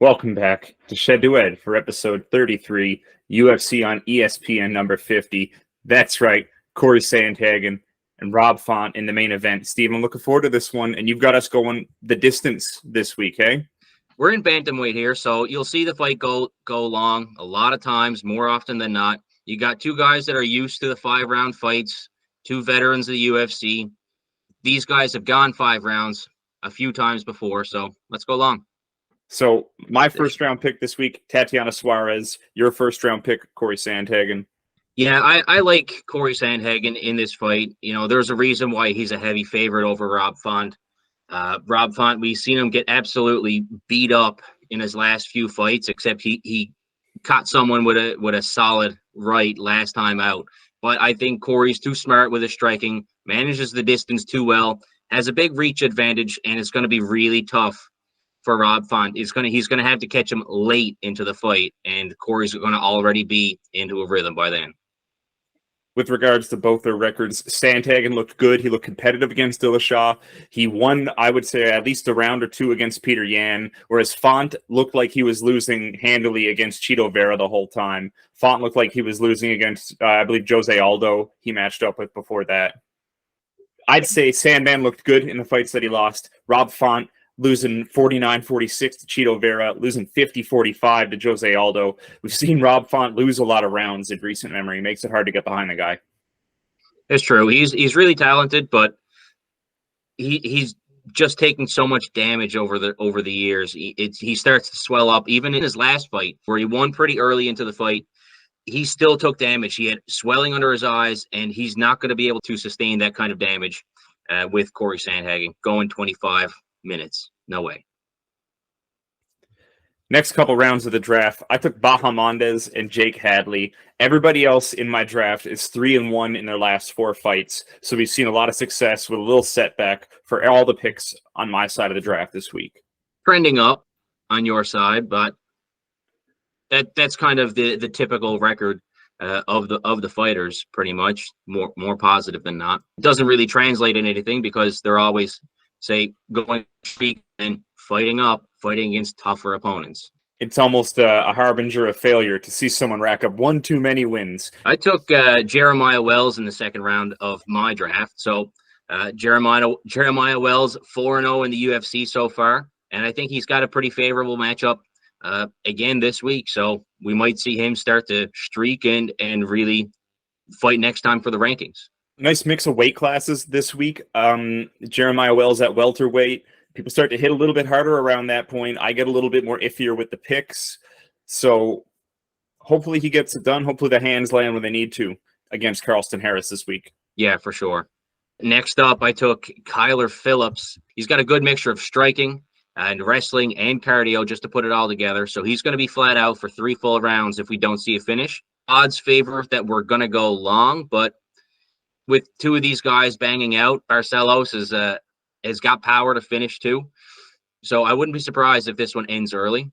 Welcome back to Shed2Ed for episode 33, UFC on ESPN number 50. That's right, Corey Sandhagen and Rob Font in the main event. Steve, I'm looking forward to this one, and you've got us going the distance this week, hey? We're in bantamweight here, so you'll see the fight go long a lot of times, more often than not. You got two guys that are used to the 5-round fights, two veterans of the UFC. These guys have gone 5 rounds a few times before, so let's go long. So my first round pick this week, Tatiana Suarez. Your first round pick, Corey Sandhagen. Yeah, I like Corey Sandhagen in this fight. You know, there's a reason why he's a heavy favorite over Rob Font. Rob Font, we've seen him get absolutely beat up in his last few fights, except he caught someone with a solid right last time out. But I think Corey's too smart with his striking, manages the distance too well, has a big reach advantage, and it's going to be really tough for Rob Font. He's going to have to catch him late into the fight, and Corey's going to already be into a rhythm by then. With regards to both their records, Sandhagen looked good. He looked competitive against Dillashaw. He won, I would say, at least a round or two against Peter Yan, whereas Font looked like he was losing handily against Chito Vera the whole time. Font looked like he was losing against, I believe, Jose Aldo he matched up with before that. I'd say Sandman looked good in the fights that he lost. Rob Font losing 49-46 to Chito Vera, losing 50-45 to Jose Aldo. We've seen Rob Font lose a lot of rounds in recent memory. It makes it hard to get behind the guy. It's true. He's really talented, but he's just taking so much damage over the years. He starts to swell up. Even in his last fight, where he won pretty early into the fight, he still took damage. He had swelling under his eyes, and he's not going to be able to sustain that kind of damage with Corey Sandhagen going 25 minutes. No way. Next couple rounds of the draft, I took Bahamondes and Jake Hadley. Everybody else in my draft is 3-1 in their last 4 fights. So we've seen a lot of success with a little setback for all the picks on my side of the draft this week. Trending up on your side, but that's kind of the typical record of the fighters, pretty much. More positive than not. It doesn't really translate in anything because they're always, say, going streak and fighting against tougher opponents. It's almost a harbinger of failure to see someone rack up one too many wins. I took Jeremiah Wells in the second round of my draft. So Jeremiah Wells 4-0 in the UFC so far, and I think he's got a pretty favorable matchup again this week. So we might see him start to streak and really fight next time for the rankings. Nice mix of weight classes this week. Jeremiah Wells at welterweight. People start to hit a little bit harder around that point. I get a little bit more iffier with the picks. So hopefully he gets it done. Hopefully the hands land when they need to against Carlston Harris this week. Yeah, for sure. Next up, I took Kyler Phillips. He's got a good mixture of striking and wrestling and cardio just to put it all together. So he's going to be flat out for 3 full rounds if we don't see a finish. Odds favor that we're going to go long, but with 2 of these guys banging out, Barcelos has got power to finish too. So I wouldn't be surprised if this one ends early.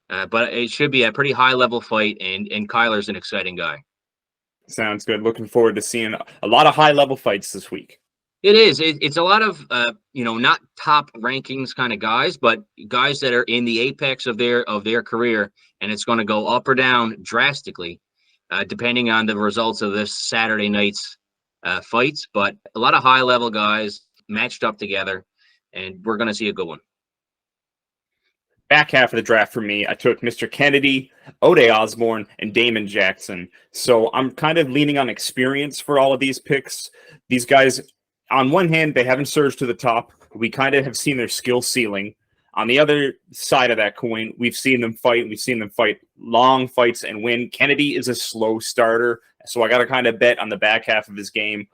But it should be a pretty high-level fight, and Kyler's an exciting guy. Sounds good. Looking forward to seeing a lot of high-level fights this week. It is. It's a lot of, not top rankings kind of guys, but guys that are in the apex of their career, and it's going to go up or down drastically, depending on the results of this Saturday night's fights. But a lot of high-level guys matched up together, and we're going to see a good one. Back half of the draft for me, I took Mr. Kennedy, Ode Osborne, and Damon Jackson. So I'm kind of leaning on experience for all of these picks. These guys, on one hand, they haven't surged to the top. We kind of have seen their skill ceiling. On the other side of that coin, we've seen them fight. We've seen them fight long fights and win. Kennedy is a slow starter, so I got to kind of bet on the back half of his game.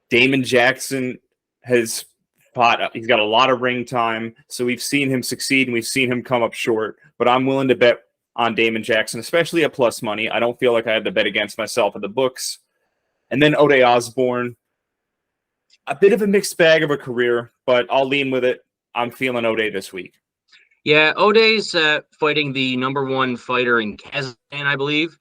Damon Jackson has fought. He's got a lot of ring time, so we've seen him succeed and we've seen him come up short. But I'm willing to bet on Damon Jackson, especially at plus money. I don't feel like I had to bet against myself at the books. And then Ode Osborne, a bit of a mixed bag of a career, but I'll lean with it. I'm feeling Ode this week. Yeah, Ode's fighting the #1 fighter in Kazakhstan, I believe.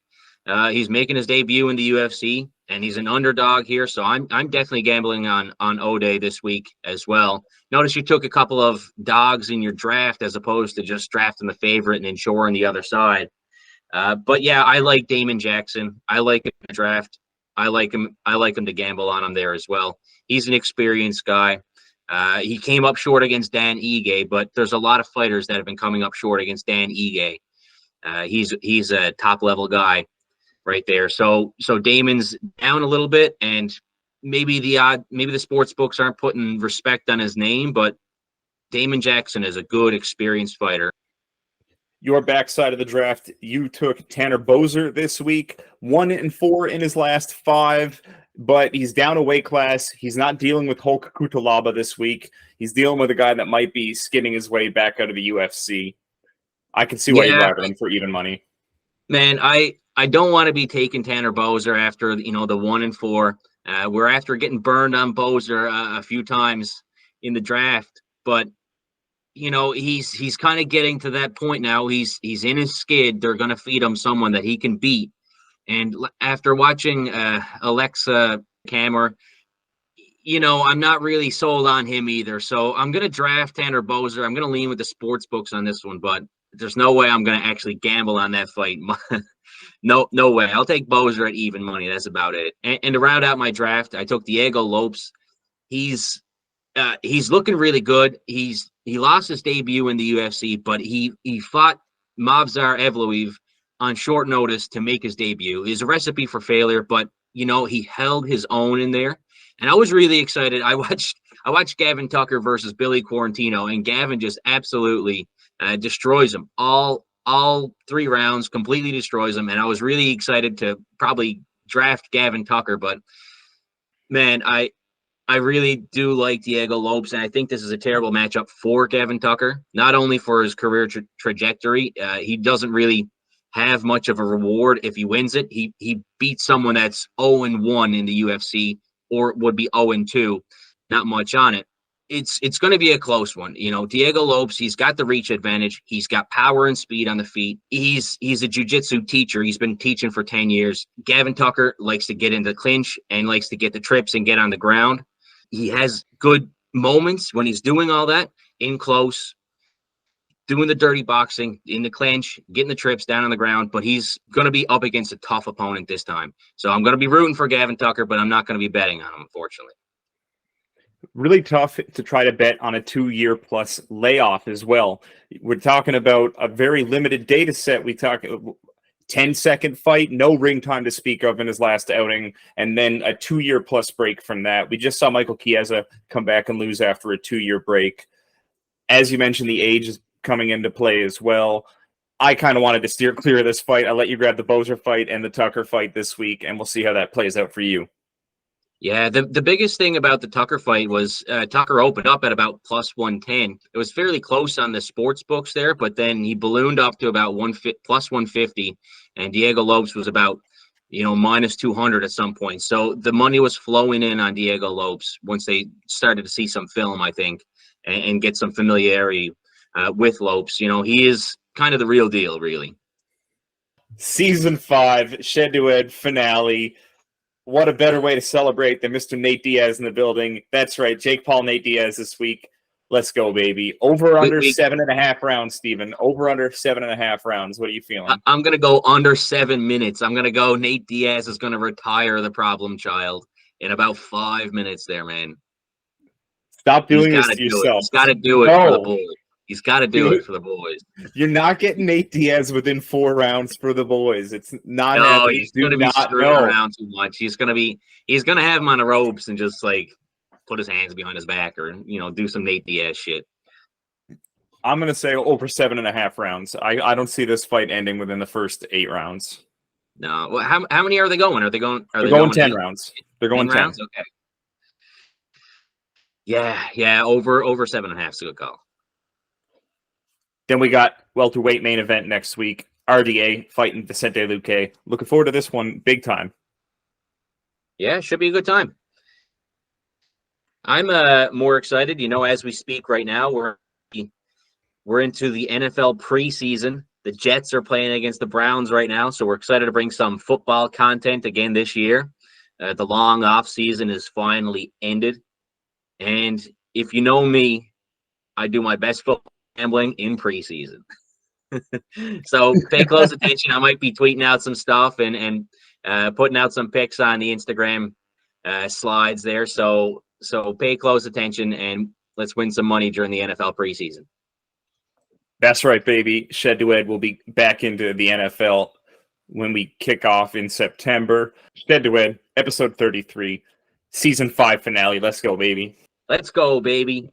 He's making his debut in the UFC. and he's an underdog here. So I'm definitely gambling on O'Day this week as well. Notice you took a couple of dogs in your draft as opposed to just drafting the favorite and ensuring the other side. But yeah, I like Damon Jackson. I like him to draft. I like him. I like him to gamble on him there as well. He's an experienced guy. He came up short against Dan Ige, but there's a lot of fighters that have been coming up short against Dan Ige. He's a top level guy right there. So Damon's down a little bit, and maybe the sports books aren't putting respect on his name, but Damon Jackson is a good, experienced fighter. Your backside of the draft, you took Tanner Boser this week, 1-4 in his last 5, but he's down a weight class. He's not dealing with Hulk Kutalaba this week. He's dealing with a guy that might be skinning his way back out of the UFC. I can see why you grabbed him for even money. Man, I don't want to be taking Tanner Boser after the 1-4. We're after getting burned on Boser a few times in the draft, but he's kind of getting to that point now. He's in his skid. They're going to feed him someone that he can beat. And after watching Alexa Kammer, I'm not really sold on him either. So I'm going to draft Tanner Boser. I'm going to lean with the sports books on this one, but there's no way I'm going to actually gamble on that fight. No way. I'll take Boser at even money. That's about it. And to round out my draft, I took Diego Lopes. He's looking really good. He lost his debut in the UFC, but he fought Movsar Evloev on short notice to make his debut. It's a recipe for failure, but he held his own in there, and I was really excited. I watched Gavin Tucker versus Billy Quarantino, and Gavin just absolutely destroys him all 3 rounds, completely destroys him, and I was really excited to probably draft Gavin Tucker, but man, I really do like Diego Lopes, and I think this is a terrible matchup for Gavin Tucker, not only for his career trajectory. He doesn't really have much of a reward if he wins it. He beats someone that's 0-1 in the UFC or would be 0-2, not much on it. It's going to be a close one. Diego Lopes, he's got the reach advantage. He's got power and speed on the feet. He's a jiu-jitsu teacher. He's been teaching for 10 years. Gavin Tucker likes to get into clinch and likes to get the trips and get on the ground. He has good moments when he's doing all that in close, doing the dirty boxing, in the clinch, getting the trips down on the ground, but he's going to be up against a tough opponent this time. So I'm going to be rooting for Gavin Tucker, but I'm not going to be betting on him, unfortunately. Really tough to try to bet on a 2-year plus layoff as well. We're talking about a very limited data set. We talk 10-second fight, no ring time to speak of in his last outing, and then a 2-year plus break from that. We just saw Michael Chiesa come back and lose after a 2-year break. As you mentioned, the age is coming into play as well. I kind of wanted to steer clear of this fight. I'll let you grab the Boser fight and the Tucker fight this week, and we'll see how that plays out for you. Yeah, the biggest thing about the Tucker fight was Tucker opened up at about plus 110. It was fairly close on the sports books there, but then he ballooned up to about plus 150, and Diego Lopes was about minus 200 at some point. So the money was flowing in on Diego Lopes once they started to see some film, I think, and get some familiarity with Lopes. He is kind of the real deal, really. Season 5, Shed2Ed finale. What a better way to celebrate than Mr. Nate Diaz in the building. That's right, Jake Paul, Nate Diaz this week. Let's go, baby. Over under 7.5 rounds, Steven. Over under 7.5 rounds. What are you feeling? I'm going to go under 7 minutes. I'm going to go Nate Diaz is going to retire the problem child in about 5 minutes there, man. Stop doing this to yourself. He's got to do it for the boys. He's got to do it for the boys. You're not getting Nate Diaz within 4 rounds for the boys. It's not. No, he's going to be screwing around too much. He's going to have him on the ropes and just like put his hands behind his back or do some Nate Diaz shit. I'm going to say over 7.5 rounds. I don't see this fight ending within the first 8 rounds. No. Well, how many are they going? They're going 10 rounds. They're going 10 rounds. Okay. Yeah. Over 7.5 is a good call. Then we got welterweight main event next week. RDA fighting Vicente Luque. Looking forward to this one big time. Yeah, should be a good time. I'm more excited. As we speak right now, we're into the NFL preseason. The Jets are playing against the Browns right now, so we're excited to bring some football content again this year. The long off season is finally ended, and if you know me, I do my best football gambling in preseason. So pay close attention. I might be tweeting out some stuff and putting out some pics on the Instagram slides there. So pay close attention and let's win some money during the NFL preseason. That's right, baby. Shed2Ed will be back into the NFL when we kick off in September. Shed2Ed, episode 33, season 5 finale. Let's go, baby. Let's go, baby.